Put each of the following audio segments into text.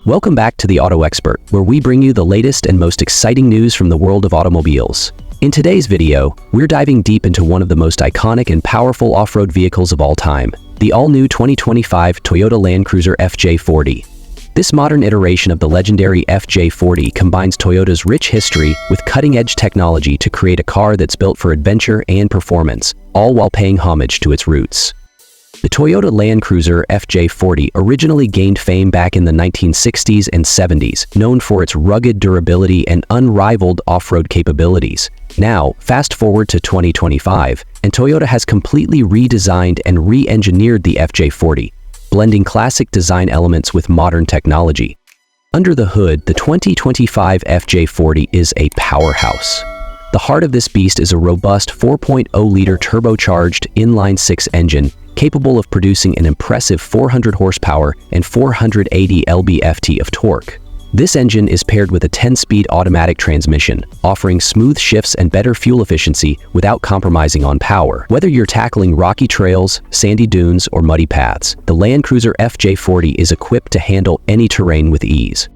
Welcome back to the Auto Expert, where we bring you the latest and most exciting news from the world of automobiles. In today's video, we're diving deep into one of the most iconic and powerful off-road vehicles of all time, the all-new 2025 Toyota Land Cruiser FJ40. This modern iteration of the legendary FJ40 combines Toyota's rich history with cutting-edge technology to create a car that's built for adventure and performance, all while paying homage to its roots. The Toyota Land Cruiser FJ40 originally gained fame back in the 1960s and 70s, known for its rugged durability and unrivaled off-road capabilities. Now, fast forward to 2025, and Toyota has completely redesigned and re-engineered the FJ40, blending classic design elements with modern technology. Under the hood, the 2025 FJ40 is a powerhouse. The heart of this beast is a robust 4.0-liter turbocharged inline-six engine capable of producing an impressive 400 horsepower and 480 lb-ft of torque. This engine is paired with a 10-speed automatic transmission, offering smooth shifts and better fuel efficiency without compromising on power. Whether you're tackling rocky trails, sandy dunes, or muddy paths, the Land Cruiser FJ40 is equipped to handle any terrain with ease.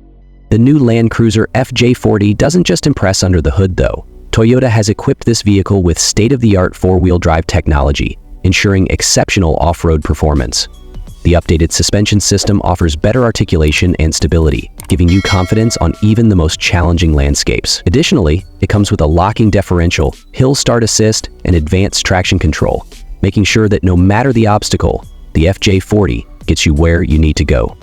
The new Land Cruiser FJ40 doesn't just impress under the hood, though. Toyota has equipped this vehicle with state-of-the-art four-wheel drive technology, ensuring exceptional off-road performance. The updated suspension system offers better articulation and stability, giving you confidence on even the most challenging landscapes. Additionally, it comes with a locking differential, hill start assist, and advanced traction control, making sure that no matter the obstacle, the FJ40 gets you where you need to go.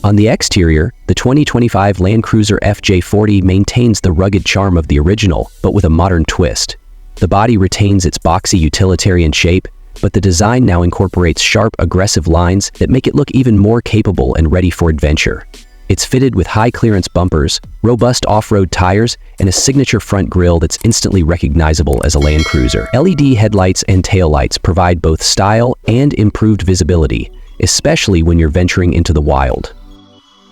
On the exterior, the 2025 Land Cruiser FJ40 maintains the rugged charm of the original, but with a modern twist. The body retains its boxy utilitarian shape, but the design now incorporates sharp, aggressive lines that make it look even more capable and ready for adventure. It's fitted with high-clearance bumpers, robust off-road tires, and a signature front grille that's instantly recognizable as a Land Cruiser. LED headlights and taillights provide both style and improved visibility, especially when you're venturing into the wild.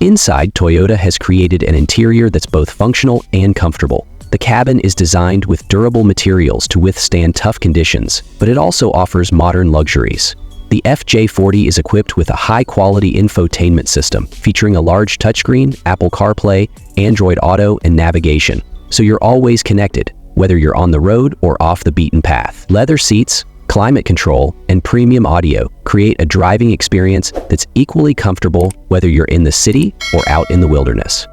Inside, Toyota has created an interior that's both functional and comfortable. The cabin is designed with durable materials to withstand tough conditions, but it also offers modern luxuries. The FJ40 is equipped with a high-quality infotainment system featuring a large touchscreen, Apple CarPlay, Android Auto, and navigation, so you're always connected, whether you're on the road or off the beaten path. Leather seats, climate control, and premium audio create a driving experience that's equally comfortable whether you're in the city or out in the wilderness.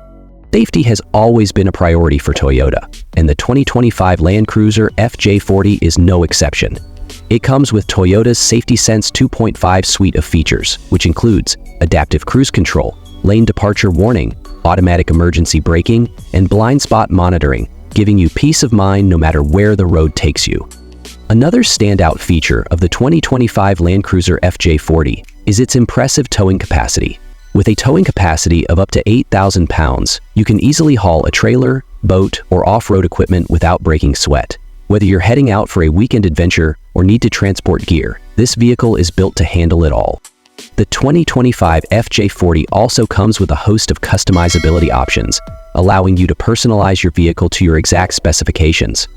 Safety has always been a priority for Toyota, and the 2025 Land Cruiser FJ40 is no exception. It comes with Toyota's Safety Sense 2.5 suite of features, which includes adaptive cruise control, lane departure warning, automatic emergency braking, and blind spot monitoring, giving you peace of mind no matter where the road takes you. Another standout feature of the 2025 Land Cruiser FJ40 is its impressive towing capacity. With a towing capacity of up to 8,000 pounds, you can easily haul a trailer, boat, or off-road equipment without breaking sweat. Whether you're heading out for a weekend adventure or need to transport gear, this vehicle is built to handle it all. The 2025 FJ40 also comes with a host of customizability options, allowing you to personalize your vehicle to your exact specifications.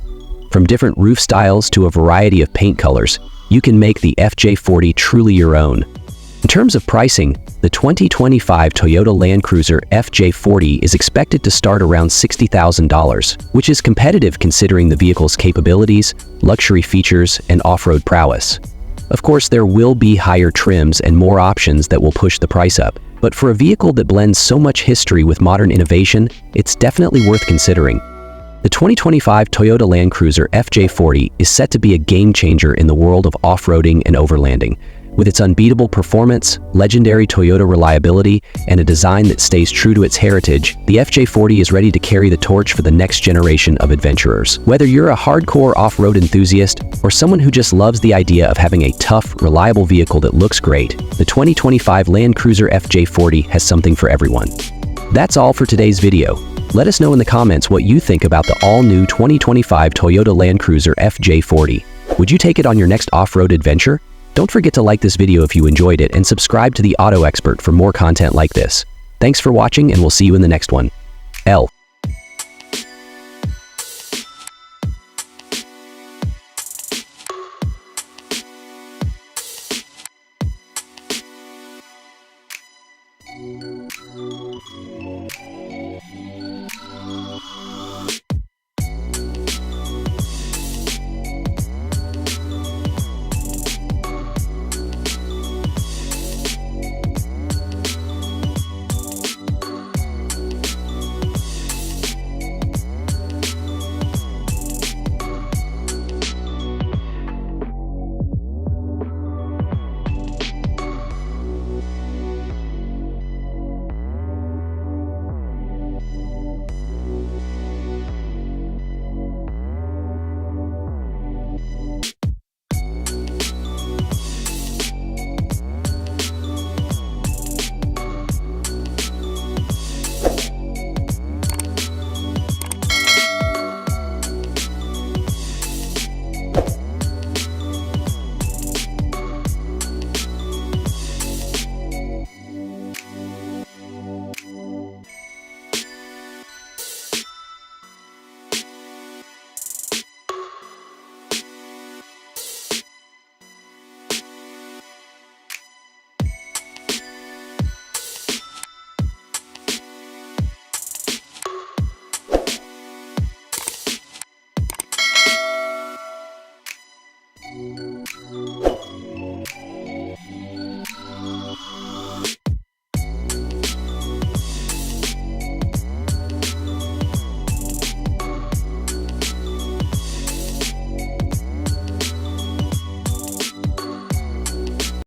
From different roof styles to a variety of paint colors, you can make the FJ40 truly your own. In terms of pricing, the 2025 Toyota Land Cruiser FJ40 is expected to start around $60,000, which is competitive considering the vehicle's capabilities, luxury features, and off-road prowess. Of course, there will be higher trims and more options that will push the price up, but for a vehicle that blends so much history with modern innovation, it's definitely worth considering. The 2025 Toyota Land Cruiser FJ40 is set to be a game-changer in the world of off-roading and overlanding. With its unbeatable performance, legendary Toyota reliability, and a design that stays true to its heritage, the FJ40 is ready to carry the torch for the next generation of adventurers. Whether you're a hardcore off-road enthusiast or someone who just loves the idea of having a tough, reliable vehicle that looks great, the 2025 Land Cruiser FJ40 has something for everyone. That's all for today's video. Let us know in the comments what you think about the all-new 2025 Toyota Land Cruiser FJ40. Would you take it on your next off-road adventure? Don't forget to like this video if you enjoyed it and subscribe to the Auto Expert for more content like this. Thanks for watching, and we'll see you in the next one. L.